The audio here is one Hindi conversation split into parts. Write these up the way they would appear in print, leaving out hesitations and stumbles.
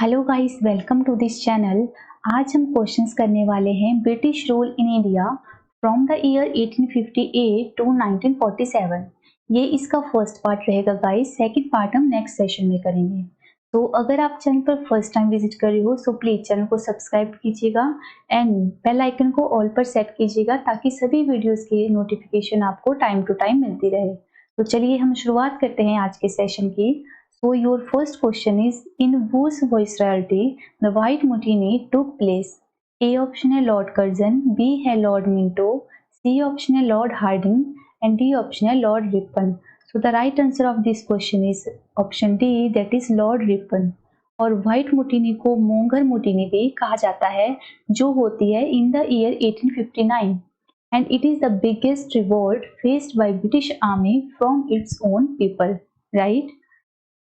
Hello guys, welcome to this channel. आज हम क्वेश्चंस करने वाले हैं British rule in India from the year 1858 to 1947। ये इसका फर्स्ट पार्ट रहेगा गाइस। सेकंड पार्ट हम नेक्स्ट सेशन में करेंगे। तो अगर आप चैनल पर फर्स्ट टाइम विजिट कर रहे हो सो प्लीज चैनल को सब्सक्राइब कीजिएगा एंड बेल आइकन को ऑल पर सेट कीजिएगा ताकि सभी वीडियोस की नोटिफिकेशन आपको टाइम टू टाइम मिलती रहे। तो चलिए हम शुरुआत करते हैं आज के सेशन की। So your first question is, in whose viceroyalty the White Mutiny took place? A option है Lord Curzon, B है Lord Minto, C option है Lord Hardinge and D option है Lord Ripon. So the right answer of this question is option D, that is Lord Ripon. और व्हाइट मुटिनी को मोंगर मुटिनी भी कहा जाता है जो होती है इन the year 1859 and it is the biggest revolt faced by British army from its own people, right?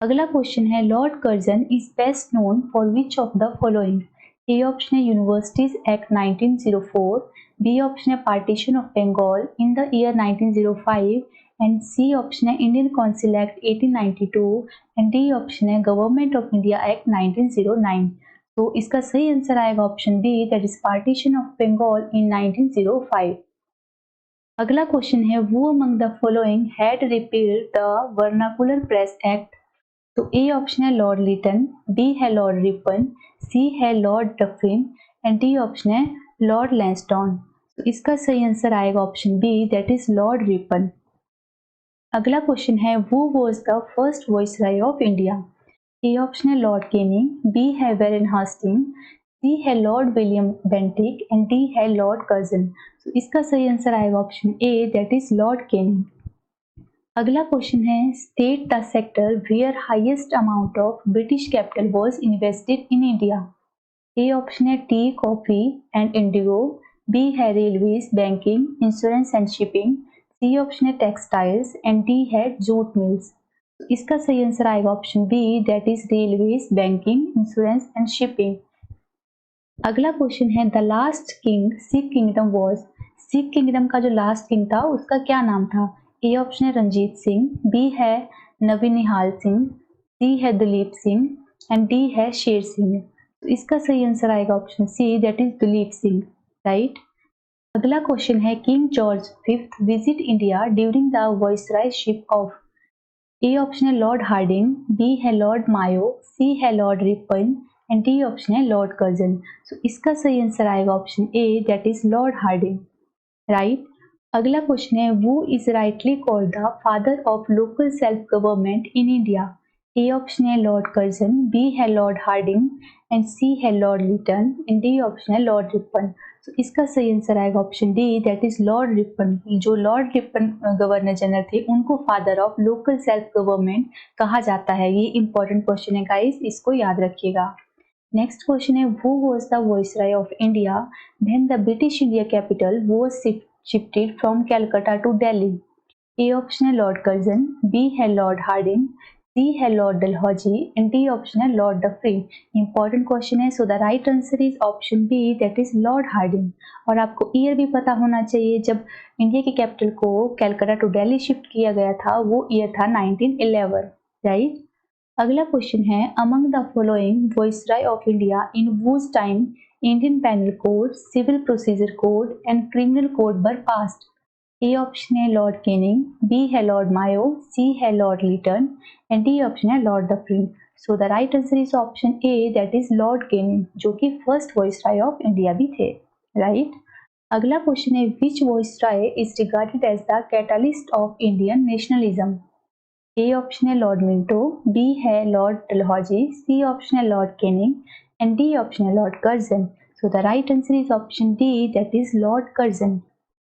अगला क्वेश्चन है Lord Curzon is best known for which of the following? A option है यूनिवर्सिटीज एक्ट 1904, बी ऑप्शन है partition of Bengal in the year 1905 and C option है Indian council act 1892 and D option है गवर्नमेंट ऑफ इंडिया एक्ट 1909। तो इसका सही आंसर आएगा option B, that is partition of Bengal in 1905। अगला क्वेश्चन है वो among the following had repealed the vernacular press act? तो ए ऑप्शन है लॉर्ड लिटन, बी है लॉर्ड रिपन, सी है Lord Dufferin and D option है लॉर्ड लैंसडॉन। तो इसका सही आंसर आएगा option B, that is Lord Ripon. अगला क्वेश्चन है who was the first viceroy of India? A option है लॉर्ड केनिंग, बी है वेरेन हास्टिंग, सी है Lord William Bentinck and D है लॉर्ड कर्जन। तो इसका सही आंसर आएगा option A, that is Lord Canning. अगला क्वेश्चन है state the sector where highest amount of British capital was invested in India? A option है tea, coffee and indigo, B है railways, banking, insurance and shipping, C option है टेक्सटाइल्स एंड डी है जूट मिल्स। तो इसका सही आंसर आएगा option B, that is railways, banking, insurance and shipping. अगला क्वेश्चन है the last king Sikh kingdom was? Sikh kingdom का जो लास्ट किंग था उसका क्या नाम था? ए ऑप्शन है रंजीत सिंह, बी है नवीन निहाल सिंह, सी है दलीप सिंह एंड डी है शेर सिंह। तो इसका सही आंसर आएगा option C, that is Dalip Singh, right. अगला क्वेश्चन है King George fifth visit India during the viceroyship of? A option है लॉर्ड हार्डिंग, बी है लॉर्ड मायो, सी है Lord Ripon and D option है लॉर्ड कर्जन। तो इसका सही आंसर आएगा option A, that is Lord Hardinge, right. अगला क्वेश्चन है वो is rightly called the father of local self government in India? A option है लॉर्ड कर्जन, बी है लॉर्ड हार्डिंग एंड सी है Lord Lytton and D option है लॉर्ड रिपन। तो इसका सही आंसर आएगा option D, that is Lord Ripon. जो लॉर्ड रिपन गवर्नर जनरल थे उनको father of local self government कहा जाता है। ये इंपॉर्टेंट क्वेश्चन है गाइस, इसको याद रखिएगा। नेक्स्ट क्वेश्चन है who was the viceroy of India when the British India capital was shifted from Calcutta to Delhi? A option है लॉर्ड कर्जन, बी है लॉर्ड हार्डिंग, सी है Lord Dalhousie and D option है लॉर्ड डफरिन। इंपॉर्टेंट क्वेश्चन है, so the right answer is option B, that is Lord Hardinge. और आपको ईयर भी पता होना चाहिए, जब इंडिया की कैपिटल को कैलकाटा टू दिल्ली शिफ्ट किया गया था वो ईयर था 1911, राइट। अगला क्वेश्चन है among the following viceroy of India in whose time Indian penal code, civil procedure code and criminal code were passed? A option है लॉर्ड केनिंग, बी है लॉर्ड मायो, सी है Lord Lytton and D option है Lord Dufferin. So the right answer is option A, that is Lord Canning, जो कि फर्स्ट वाइसरॉय ऑफ इंडिया भी थे, राइट। अगला क्वेश्चन है which viceroy is regarded as the catalyst of Indian nationalism? A option है लॉर्ड मिंटो, बी है लॉर्ड डलहौजी, सी ऑप्शन है Lord Canning and D option है Lord Curzon. So the right answer is option D, that is Lord Curzon,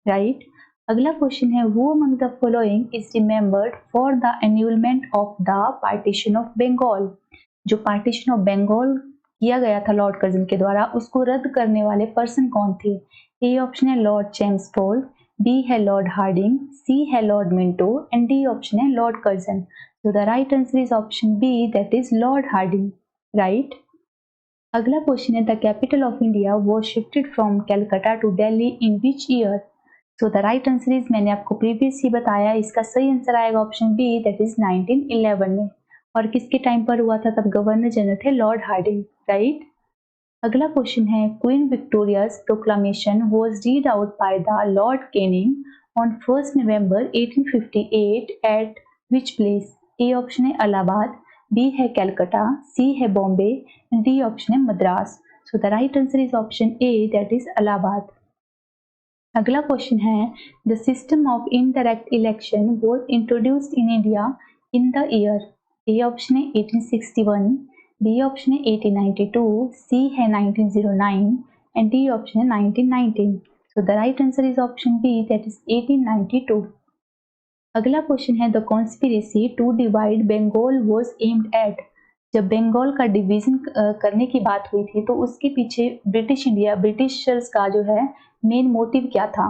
right. अगला क्वेश्चन है वो among the following is remembered for the annulment of the partition of Bengal? जो पार्टीशन ऑफ बंगाल किया गया था लॉर्ड कर्जन के द्वारा उसको रद्द करने वाले पर्सन कौन थे? ए ऑप्शन है लॉर्ड चेम्सफोर्ड, बी है लॉर्ड हार्डिंग, सी है Lord Minto and D option है Lord Curzon. So the right answer is option B, that is Lord Hardinge, right? अगला क्वेश्चन है the capital of India was shifted from Calcutta to Delhi in which year? So the right answer is, मैंने आपको प्रीवियस ही बताया, इसका सही आंसर आएगा ऑप्शन बी, that is 1911 में। और किसके टाइम पर हुआ था? तब गवर्नर जनरल थे लॉर्ड हार्डिंग। राइट। अगला क्वेश्चन है queen Victoria's proclamation was read out by the Lord Canning on 1 November 1858 eight which place? A option है इलाहाबाद, बी है कलकत्ता, सी है बॉम्बे एंड डी ऑप्शन है मद्रास। सो the right answer is option A, that is Allahabad. अगला क्वेश्चन है the system of indirect election was introduced in India in the year? A option है 1861, बी ऑप्शन है 1892, सी है 1909 एंड डी ऑप्शन है 1919। So the right answer is option B, that is 1892। अगला क्वेश्चन है the conspiracy to divide Bengal was aimed at? जब बंगाल का डिवीजन करने की बात हुई थी तो उसके पीछे ब्रिटिशर्स का जो है मेन मोटिव क्या था?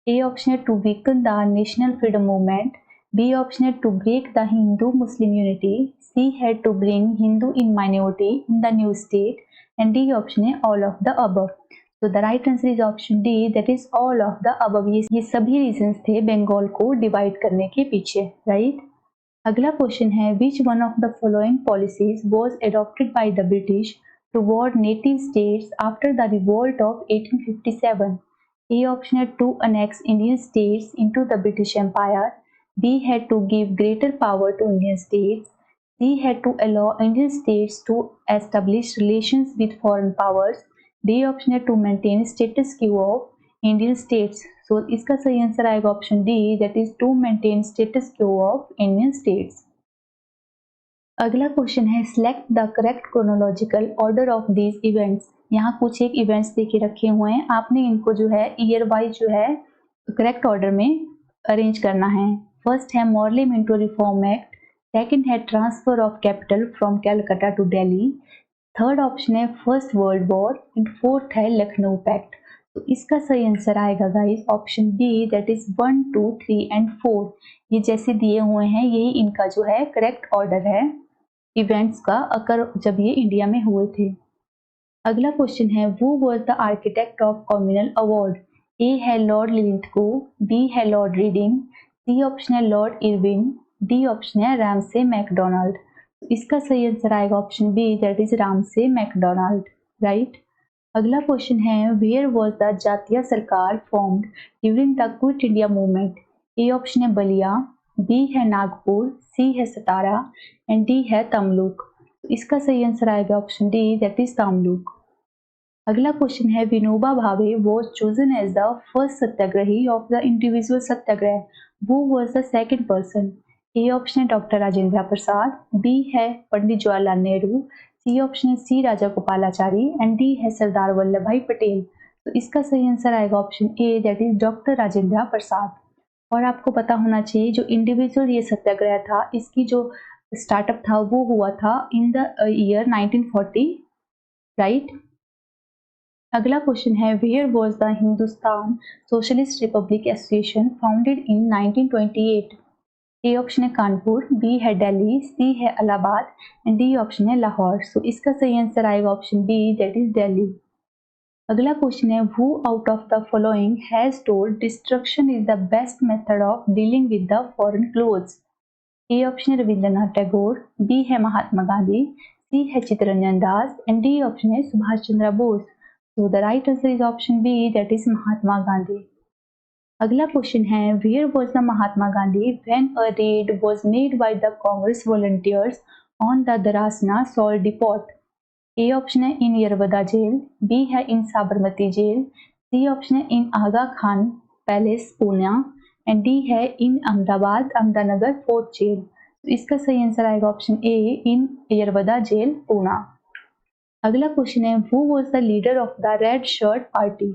ए ऑप्शन है to weaken the national freedom movement, B option है to break the Hindu Muslim unity, C है to bring Hindu in minority in the new state and D option है ऑल ऑफ द अबव। तो the right answer is option D, that is all of the above. ये सभी रीजंस थे बंगाल को डिवाइड करने के पीछे, राइट। अगला क्वेश्चन है which one of the following policies was adopted by the British toward native states after the revolt of 1857? A option है to annex Indian states into the British empire, B है to give greater power to Indian states, C है to allow Indian states to establish relations with foreign powers, D option है to maintain status quo of Indian states. So इसका सही आंसर आएगा option D, that is to maintain status quo of Indian states. अगला क्वेश्चन है select the correct chronological order of these events. यहाँ कुछ एक इवेंट्स देके रखे हुए हैं, आपने इनको जो है ईयर वाइज जो है करेक्ट ऑर्डर में अरेंज करना है। फर्स्ट है Morley Minto reform act, second है transfer of capital from Calcutta to Delhi, third option है first world war and fourth है लखनऊ पैक्ट। तो इसका सही आंसर आएगा guys option B, that is 1, 2, 3 and 4। ये जैसे दिए हुए हैं यही इनका जो है करेक्ट ऑर्डर है इवेंट्स का, अगर जब ये इंडिया में हुए थे। अगला क्वेश्चन है who was the architect of communal award? A है लॉर्ड लिलिथगो, बी है लॉर्ड रीडिंग, सी ऑप्शन है लॉर्ड इरविन, डी ऑप्शन है रामसे मैकडोनाल्ड। इसका सही आंसर आएगा option B, that is Ramsay MacDonald, right. अगला क्वेश्चन है वेयर वाज द जातीय सरकार formed during the quit India movement? A option है बलिया, बी है नागपुर, सी है सतारा एंड डी है तमलुक। इसका सही आंसर आएगा option D, that is Tamluk. अगला क्वेश्चन है Vinoba Bhave was chosen as the first satyagrahi of the individual satyagraha, who was the second person? A option है डॉक्टर राजेंद्र प्रसाद, बी है पंडित जवाहरलाल नेहरू, सी ऑप्शन है C Rajagopalachari and D है सरदार वल्लभ भाई पटेल। तो इसका सही आंसर आएगा option A, that is doctor Rajendra Prasad. और आपको पता होना चाहिए जो इंडिविजुअल ये सत्याग्रह था इसकी जो स्टार्टअप था वो हुआ था इन द ईयर 1940, राइट। अगला क्वेश्चन है where was the Hindustan Socialist Republican Association founded in 1928? A option है कानपुर, बी है दिल्ली, सी है इलाहाबाद एंड डी ऑप्शन है लाहौर। सो इसका सही आंसर आएगा option B, that is Delhi. अगला क्वेश्चन है who out of the following has told destruction is the best method of dealing with the foreign clothes? A option है रविंद्रनाथ टैगोर, बी है महात्मा गांधी, सी है Chittaranjan Das and D option है Subhash Chandra Bose. So the right answer is option B, that is Mahatma Gandhi. अगला क्वेश्चन है where was the Mahatma Gandhi when a raid was made by the Congress volunteers on the Dharasana salt depot? A option है इन यरवदा जेल, बी है in Sabarmati jail, C option है in Aga Khan palace Poona and D है इन अहमदानगर फोर्ट जेल। तो इसका सही आंसर आएगा option A, in Yerwada jail Poona. अगला क्वेश्चन है who was the leader of the red shirt party?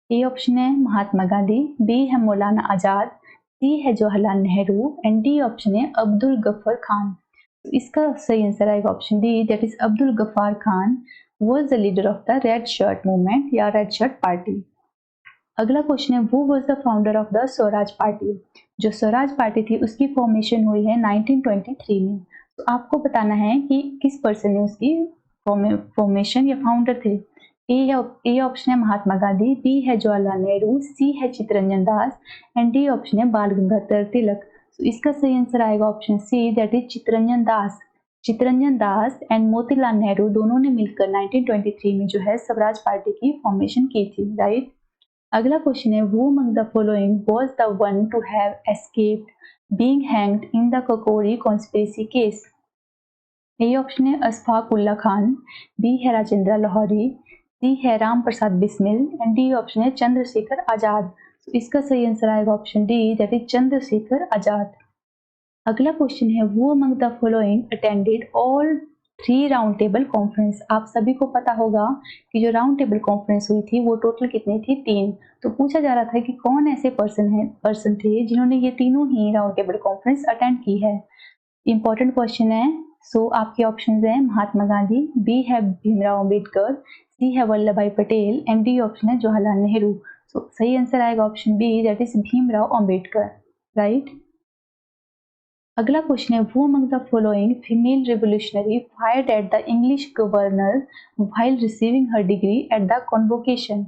A option है महात्मा गांधी, बी है मौलाना आजाद, सी है Jawaharlal Nehru and D option है अब्दुल गफ्फार खान। तो इसका सही आंसर आएगा option D, that is Abdul Ghaffar Khan was the leader of the red shirt movement या रेड शर्ट पार्टी। अगला क्वेश्चन है who was the founder of the Swaraj party? जो स्वराज पार्टी थी उसकी फॉर्मेशन हुई है 1923 में। तो आपको बताना है कि किस पर्सन ने उसकी फॉर्मेशन या फाउंडर थे। ए ऑप्शन है महात्मा गांधी, बी है जवाहरलाल नेहरू, सी है Chittaranjan Das and D option है बाल गंगाधर तिलक। तो इसका सही आंसर आएगा option C, that is Chittaranjan Das. Chittaranjan Das and Motilal Nehru दोनों ने मिलकर 1923 में जो है स्वराज पार्टी की फॉर्मेशन की थी, राइट। अगला क्वेश्चन है, who among the following was the one to have escaped being hanged in the Kakori conspiracy case. A option है अशफाक उल्ला खान, बी है राजेंद्र लाहौरी, सी है Ram Prasad Bismil and D option है चंद्रशेखर आजाद। तो इसका सही आंसर आएगा option D, that is Chandrashekhar Azad. अगला क्वेश्चन है, वो among the following attended all 3 round table conference. आप सभी को पता होगा कि जो राउंड टेबल कॉन्फ्रेंस हुई थी वो टोटल कितनी थी, 3। तो पूछा जा रहा था कि कौन ऐसे पर्सन थे जिन्होंने ये तीनों ही राउंड टेबल कॉन्फ्रेंस अटेंड की है। इंपॉर्टेंट क्वेश्चन है। सो आपके ऑप्शन है महात्मा गांधी, बी है भीमराव अम्बेडकर, सी है वल्लभ भाई पटेल एंड डी ऑप्शन है जवाहरलाल नेहरू। सो सही आंसर आएगा option B, that is Bhimrao Ambedkar, right. अगला क्वेश्चन है, वो among the following female revolutionary fired at the English governor while receiving her degree at the convocation.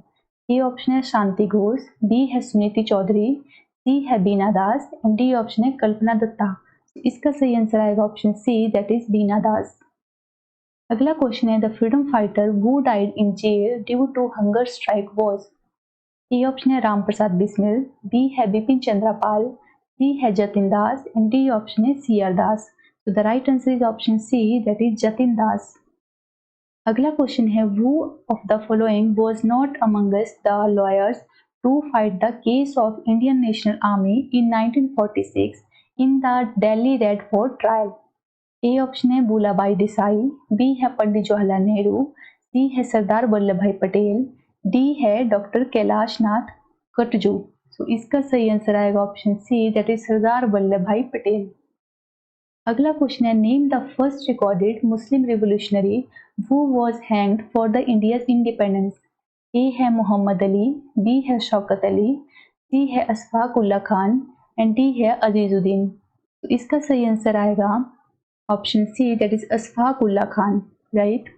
A option है शांति घोष, बी है सुनीति चौधरी, सी है Bina Das and D option है कल्पना दत्ता। इसका सही आंसर आएगा option C, that is Bina Das. अगला क्वेश्चन है, the freedom fighter who died in jail due to hunger strike was. A option है राम प्रसाद बिस्मिल, बी है बिपिन चंद्र पाल, सी है Jatin Das and D option है सी आर दास। तो the right answer is option C, that is Jatin Das. अगला क्वेश्चन है, who of the following was not amongst the lawyers to fight the case of Indian national army in 1946 in the Delhi red fort trial. A option है भूलाबाई देसाई, बी है पंडित जवाहरलाल नेहरू, सी है सरदार वल्लभ भाई पटेल, डी है डॉक्टर कैलाश नाथ कटजू। तो इसका सही आंसर आएगा option C, that is Sardar Vallabhbhai Patel. अगला क्वेश्चन है, name the first recorded Muslim revolutionary who was hanged for the India's independence. A है मोहम्मद अली, बी है शौकत अली, सी है अशफाक उल्ला खान एंड डी है अजीजुद्दीन। तो इसका सही आंसर आएगा option C, that is Ashfaq Ullah Khan, right.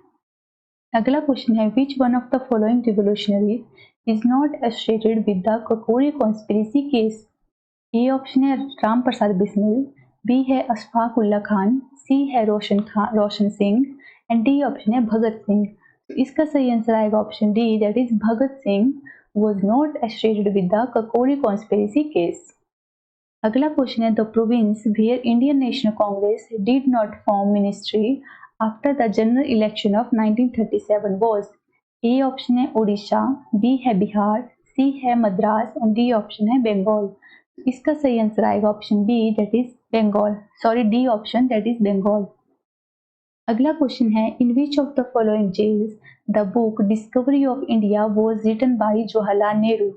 अगला क्वेश्चन है, which one of the following revolutionaries is not associated with the Kakori conspiracy case. A option है राम प्रसाद बिस्मिल, बी है अशफाक उल्ला खान, सी है Roshan Singh and D option है भगत सिंह। तो इसका सही आंसर आएगा option D, that is Bhagat Singh was not associated with the Kakori conspiracy case. अगला क्वेश्चन है, the province where Indian National Congress did not form ministry after the general election of 1937 was. A option है उड़ीसा, बी है बिहार, सी है मद्रास एंड डी ऑप्शन है बंगाल। इसका सही आंसर आएगा option B, that is Bengal, sorry D option, that is Bengal. अगला क्वेश्चन है, in which of the following jails the book discovery of India was written by Jawaharlal Nehru.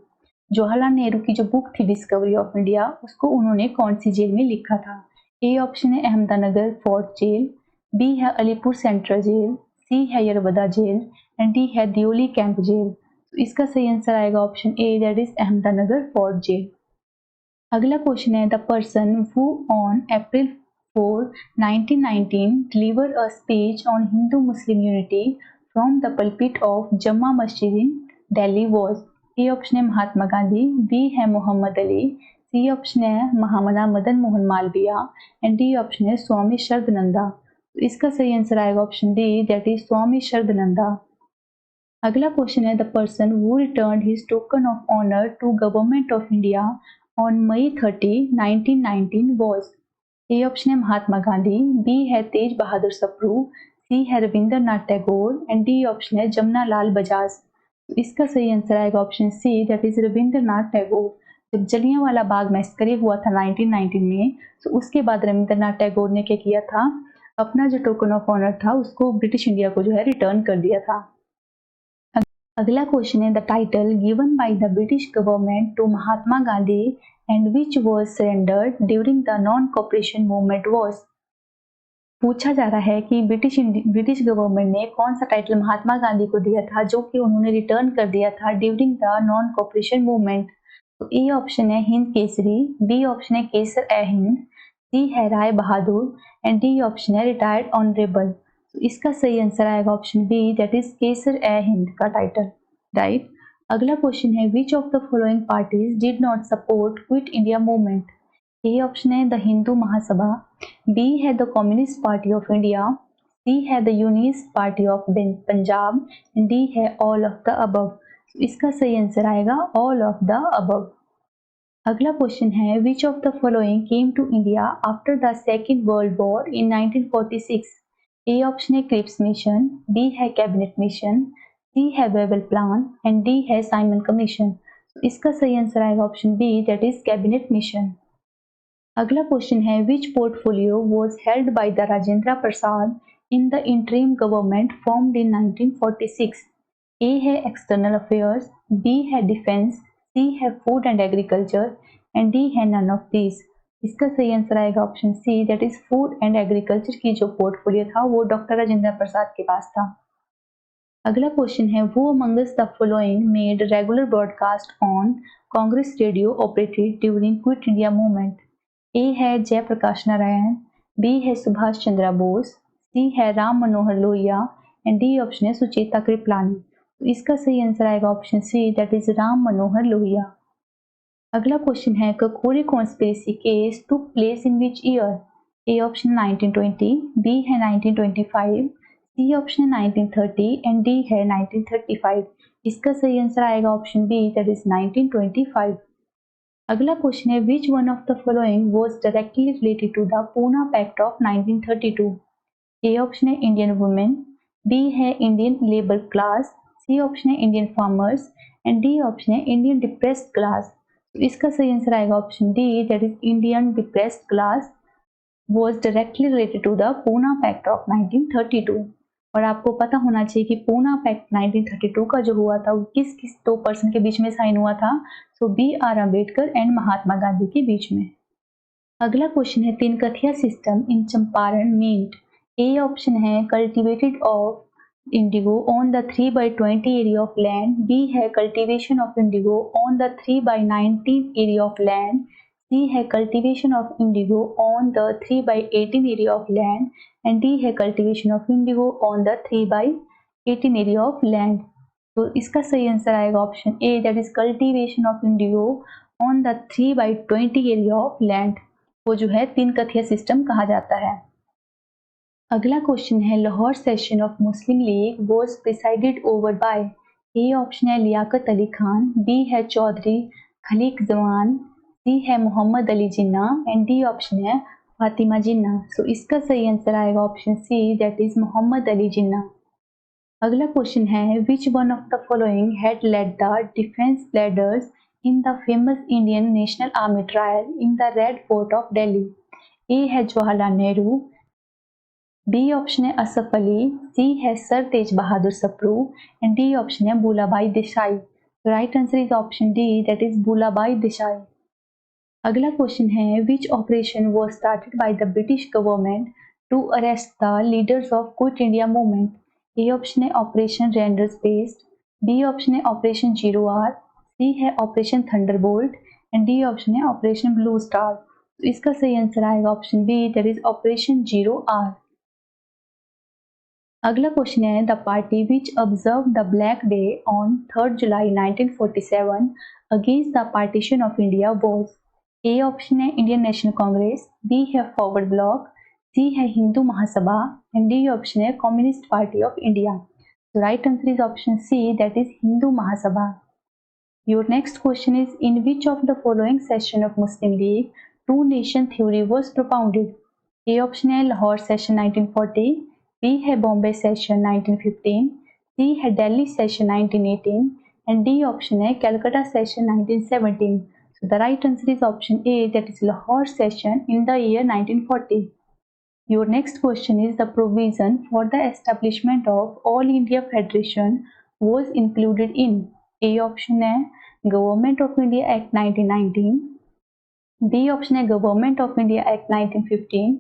Jawaharlal Nehru की जो बुक थी डिस्कवरी ऑफ इंडिया, उसको उन्होंने कौन सी जेल में लिखा था। ए ऑप्शन है अहमदनगर फोर्ट जेल, बी है अलीपुर सेंट्रल जेल, सी है यरवदा जेल एंड डी है दियोली कैंप जेल। तो इसका सही आंसर आएगा option A, that is Ahmednagar fort jail. अगला क्वेश्चन है, the person who on April 4, 1919 delivered a speech on Hindu-Muslim unity from the pulpit of Jama Masjid in Delhi was। A option है महात्मा गांधी, बी है मोहम्मद अली, सी ऑप्शन है Mahamana Madan Mohan Malviya and D option है स्वामी शरदनंदा। तो इसका सही आंसर आएगा option D, that is Swami Shraddhananda. अगला क्वेश्चन है, the person who returned his token of honour to government of India on May 30, 1919 was। A option है महात्मा गांधी, बी है तेज बहादुर सप्रू, सी है Rabindranath Tagore and D option है जमुना लाल बजाज। तो इसका सही आंसर आएगा option C, that is Rabindranath Tagore. जब जलियांवाला बाग मैसेकर हुआ था 1919 में, तो उसके बाद रविंद्रनाथ टैगोर ने क्या किया था, अपना जो टोकन ऑफ ऑनर था उसको ब्रिटिश इंडिया को जो है रिटर्न कर दिया था। अगला क्वेश्चन है, the title given by the British government to Mahatma Gandhi and which was surrendered during the non cooperation movement was. पूछा जा रहा है कि ब्रिटिश गवर्नमेंट ने कौन सा टाइटल महात्मा गांधी को दिया था जो कि उन्होंने रिटर्न कर दिया था during the non cooperation movement. तो ए ऑप्शन है हिंद केसरी, बी ऑप्शन है केसर ए हिंद, सी है Rai Bahadur and D option है रिटायर्ड ऑनरेबल। तो इसका सही आंसर आएगा option B, that is Kaiser ए हिंद का टाइटल, राइट। अगला क्वेश्चन है, which of the following parties did not support quit India movement. A option है द हिंदू महासभा, बी है the communist party of India, C है the unionist party of Punjab, D है ऑल ऑफ द अबव। इसका सही आंसर आएगा ऑल ऑफ द अबव। अगला क्वेश्चन है which of the following came to India after the second world war in 1946। A option है क्रिप्स मिशन, बी है कैबिनेट मिशन, सी है वेबल प्लान एंड डी है साइमन कमीशन। इसका सही आंसर आएगा option B, that is cabinet mission. अगला क्वेश्चन है which portfolio was held by the Rajendra Prasad in the interim government formed in 1946। A है एक्सटर्नल अफेयर्स, बी है डिफेंस, सी है food and agriculture and D है नन ऑफ दीज। इसका सही आंसर आएगा option C, that is food and agriculture की जो पोर्टफोलियो था वो डॉक्टर राजेंद्र प्रसाद के पास था। अगला क्वेश्चन है who amongst the following made regular broadcast on Congress radio operated during quit India movement. A है जयप्रकाश नारायण, बी है सुभाष चंद्र बोस, सी है Ram Manohar Lohia and D option है सुचेता कृपलानी। तो इसका सही आंसर आएगा option C, that is Ram Manohar Lohia. अगला क्वेश्चन है Kakori conspiracy case took place in which year. A option 1920, B है 1925, सी ऑप्शन है 1930 एंड डी है 1935। इसका सही आंसर आएगा ऑप्शन बी, दैट इज 1925। अगला क्वेश्चन है which one of the following was directly related to the Poona pact of 1932। A option है इंडियन वुमेन, बी है Indian labour class, C option है Indian farmers and D option है इंडियन डिप्रेस्ड क्लास। तो इसका सही आंसर आएगा option D, that is Indian depressed class was directly related to the Poona pact of 1932। और आपको पता होना चाहिए कि पूना पैक्ट 1932 का जो हुआ था वो किस किस दो पर्सन के बीच में साइन हुआ था। So B R Ambedkar and Mahatma Gandhi के बीच में। अगला क्वेश्चन है tinkathia system in Champaran meant. A option है cultivated of indigo on the 3/20 area of land, B है cultivation of indigo on the 3/19 area of land, C है cultivation of indigo on the 3/18 area of land and D है cultivation of indigo on the 3/18 area of land. तो इसका सही आंसर आएगा option A, that is cultivation of indigo on the 3/20 area of land. वो जो है तिनकथिया सिस्टम कहा जाता है। अगला क्वेश्चन है Lahore session of Muslim league was presided over by. A option है लियाकत अली खान, बी है चौधरी खलीक जवान, सी है Mohammad Ali Jinnah and D option है फातिमा जिन्ना। सो इसका सही आंसर आएगा option C, that is Mohammad Ali Jinnah. अगला क्वेश्चन है which one of the following had led the defence leaders in the famous Indian national army trial in the red fort of Delhi. A है जवाहरलाल नेहरू, बी ऑप्शन है असफ अली, सी है sir Tej Bahadur Sapru and D option है Bhulabhai Desai. Right answer is option D, that is Bhulabhai Desai. अगला क्वेश्चन है which operation was started by the British government to arrest the leaders of quit India movement. A option है operation renders based, B option है ऑपरेशन जीरो आर, सी है operation thunderbolt and D option है ऑपरेशन ब्लू स्टार। तो इसका सही आंसर आएगा option B, that is operation zero hour. अगला क्वेश्चन है the party which observe the black day on 3 July 1947 against the partition of India was. A option है इंडियन नेशनल कांग्रेस, बी है फॉरवर्ड ब्लॉक, सी है Hindu Mahasabha and D option है कम्युनिस्ट पार्टी ऑफ इंडिया। तो right answer is option C, that is Hindu Mahasabha. Your next question is in which of the following session of Muslim League two nation theory was propounded. A option है लाहौर सेशन 1940, बी है बॉम्बे सेशन 1915, सी है Delhi session 1918 and D option है Calcutta session 1917। So the right answer is option A, that is Lahore session in the year 1940. Your next question is the provision for the establishment of All India Federation was included in। A option है Government of India Act 1919, B option है Government of India Act 1915,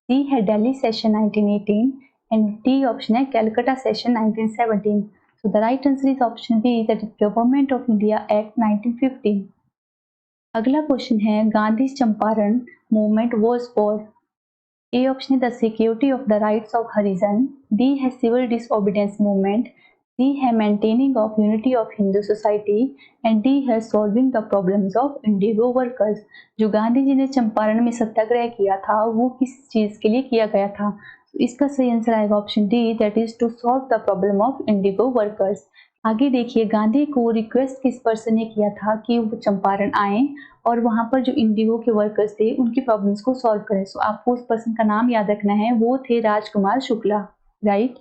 C है Delhi Session 1918 and D option है Calcutta Session 1917. So the right answer is option B, that is Government of India Act 1915. अगला क्वेश्चन है Gandhi Champaran movement was for. A option है the security of the rights of Harijan, B है सिविल डिसओबीडियंस मूवमेंट, सी है maintaining of unity of Hindu society and D है solving the problems of Indigo workers. जो गांधी जी ने चंपारण में सत्याग्रह किया था वो किस चीज के लिए किया गया था? तो इसका सही आंसर आएगा option D, that is to solve the problem of Indigo workers. आगे देखिए, गांधी को रिक्वेस्ट किस पर्सन ने किया था कि वो चंपारण आए और वहां पर जो इंडिगो के वर्कर्स थे उनकी प्रॉब्लम्स को सॉल्व करें। सो आपको उस पर्सन का नाम याद रखना है, वो थे राजकुमार शुक्ला, राइट।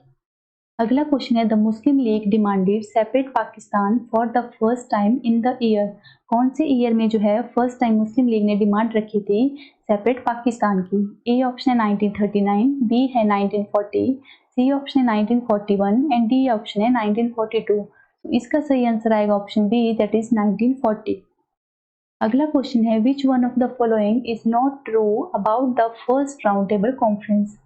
अगला क्वेश्चन है, the Muslim league demanded separate Pakistan for the first time in the year. कौन से ईयर में जो है फर्स्ट टाइम मुस्लिम लीग ने डिमांड रखी थी सेपरेट पाकिस्तान की? ए ऑप्शन है 1939, बी है 1940, सी ऑप्शन है 1941 एंड डी ऑप्शन है 1942। तो इसका सही आंसर आएगा ऑप्शन बी, दैट इज 1940। अगला क्वेश्चन है, which one of the following is not true about the first round table conference?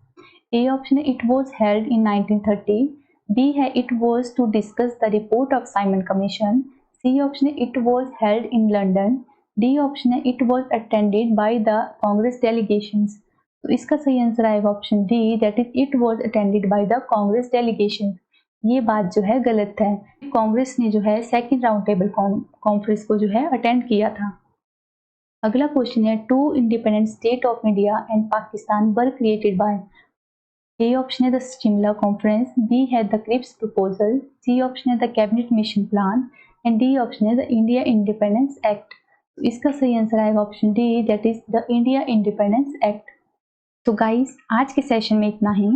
A option है it was held in 1930, B है it was to discuss the report of Simon commission, C option है it was held in London, D option है it was attended by the Congress delegations. तो इसका सही आंसर आएगा option D, that is it was attended by the Congress delegation. ये बात जो है गलत है, कांग्रेस ने जो है सेकेंड राउंड टेबल कॉन्फ्रेंस को जो है अटेंड किया था। अगला क्वेश्चन है, two independent state of India and Pakistan were created by. A option है द शिमला कॉन्फ्रेंस, बी है the Cripps proposal, C option है the cabinet mission plan and D option है द इंडिया इंडिपेंडेंस एक्ट। तो इसका सही आंसर आएगा option D, that is the India independence act. तो गाइस, आज के सेशन में इतना ही।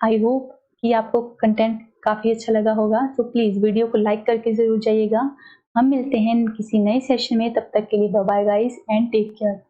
आई होप कि आपको कंटेंट काफ़ी अच्छा लगा होगा। तो प्लीज़ वीडियो को लाइक करके ज़रूर जाइएगा। हम मिलते हैं किसी नए सेशन में, तब तक के लिए bye bye guys and take care.